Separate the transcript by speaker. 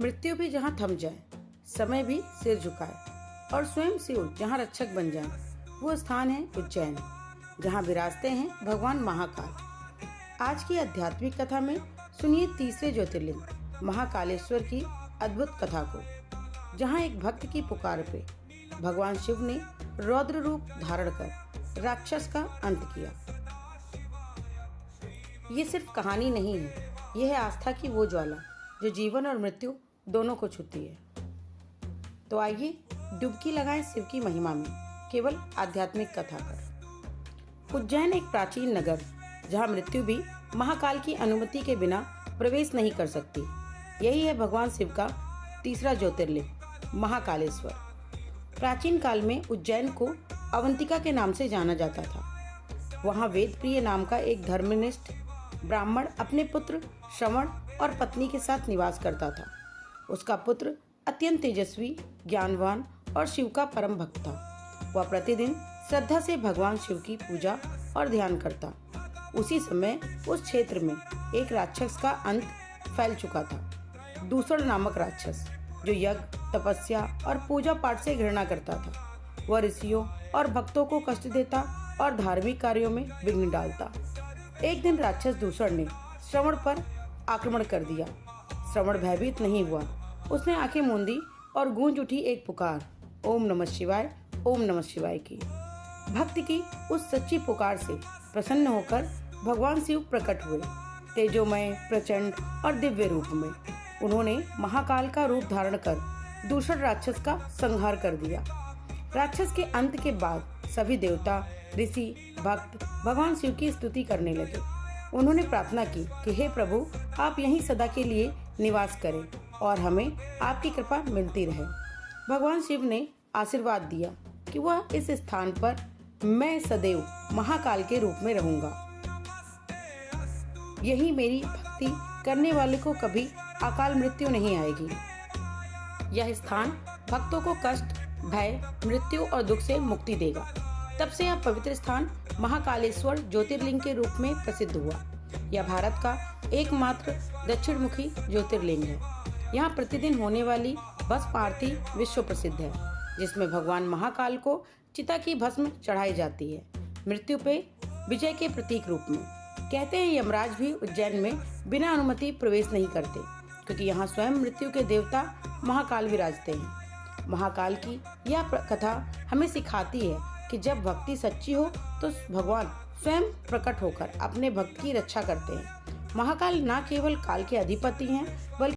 Speaker 1: मृत्यु भी जहाँ थम जाए, समय भी सिर झुकाए और स्वयं शिव जहाँ रक्षक बन जाए, वो स्थान है उज्जैन, जहाँ विराजते हैं भगवान महाकाल। आज की आध्यात्मिक कथा में सुनिए तीसरे ज्योतिर्लिंग महाकालेश्वर की अद्भुत कथा को, जहाँ एक भक्त की पुकार पे भगवान शिव ने रौद्र रूप धारण कर राक्षस का अंत किया। ये सिर्फ कहानी नहीं है, यह है आस्था की वो ज्वाला जो जीवन और मृत्यु दोनों को छूती है। तो आइए डुबकी लगाएं शिव की महिमा में, केवल आध्यात्मिक कथा पर। उज्जैन एक प्राचीन नगर, जहां मृत्यु भी महाकाल की अनुमति के बिना प्रवेश नहीं कर सकती। यही है भगवान शिव का तीसरा ज्योतिर्लिंग महाकालेश्वर। प्राचीन काल में उज्जैन को अवंतिका के नाम से जाना जाता था। वहां वेदप्रिय नाम का एक धर्मनिष्ठ ब्राह्मण अपने पुत्र श्रवण और पत्नी के साथ निवास करता था। उसका पुत्र अत्यंत तेजस्वी, ज्ञानवान और शिव का परम भक्त था। वह प्रतिदिन श्रद्धा से भगवान शिव की पूजा और ध्यान करता। उसी समय उस क्षेत्र में एक राक्षस का अंत फैल चुका था, दूसर नामक राक्षस, जो यज्ञ, तपस्या और पूजा पाठ से घृणा करता था। वह ऋषियों और भक्तों को कष्ट देता और धार्मिक कार्यों में विघ्न डालता। एक दिन राक्षस दूसर ने श्रवण पर आक्रमण कर दिया। श्रवण भयभीत नहीं हुआ। उसने आंखें मूंदी और गूंज उठी एक पुकार, ओम नमः शिवाय, ओम नमः शिवाय की। भक्त की उस सच्ची पुकार से प्रसन्न होकर भगवान शिव प्रकट हुए, तेजोमय, प्रचंड और दिव्य रूप में। उन्होंने महाकाल का रूप धारण कर दूसर राक्षस का संहार कर दिया। राक्षस के अंत के बाद सभी देवता, ऋषि, भक्त भगवान शिव की स्तुति करने लगे। उन्होंने प्रार्थना की कि हे प्रभु, आप यहीं सदा के लिए निवास करें और हमें आपकी कृपा मिलती रहे। भगवान शिव ने आशीर्वाद दिया कि वह इस स्थान पर मैं सदैव महाकाल के रूप में रहूंगा। यही मेरी भक्ति करने वाले को कभी अकाल मृत्यु नहीं आएगी। यह स्थान भक्तों को कष्ट, भय, मृत्यु और दुख से मुक्ति देगा। तब से यह पवित्र स्थान महाकालेश्वर ज्योतिर्लिंग के रूप में प्रसिद्ध हुआ। यह भारत का एकमात्र दक्षिणमुखी ज्योतिर्लिंग है। यहाँ प्रतिदिन होने वाली भस्म आरती विश्व प्रसिद्ध है, जिसमें भगवान महाकाल को चिता की भस्म चढ़ाई जाती है, मृत्यु पे विजय के प्रतीक रूप में। कहते हैं यमराज भी उज्जैन में बिना अनुमति प्रवेश नहीं करते, क्योंकि यहाँ स्वयं मृत्यु के देवता महाकाल विराजते हैं। महाकाल की यह कथा हमें सिखाती है कि जब भक्ति सच्ची हो तो भगवान स्वयं प्रकट होकर अपने भक्त की रक्षा करते हैं। महाकाल न केवल काल के अधिपति हैं, बल्कि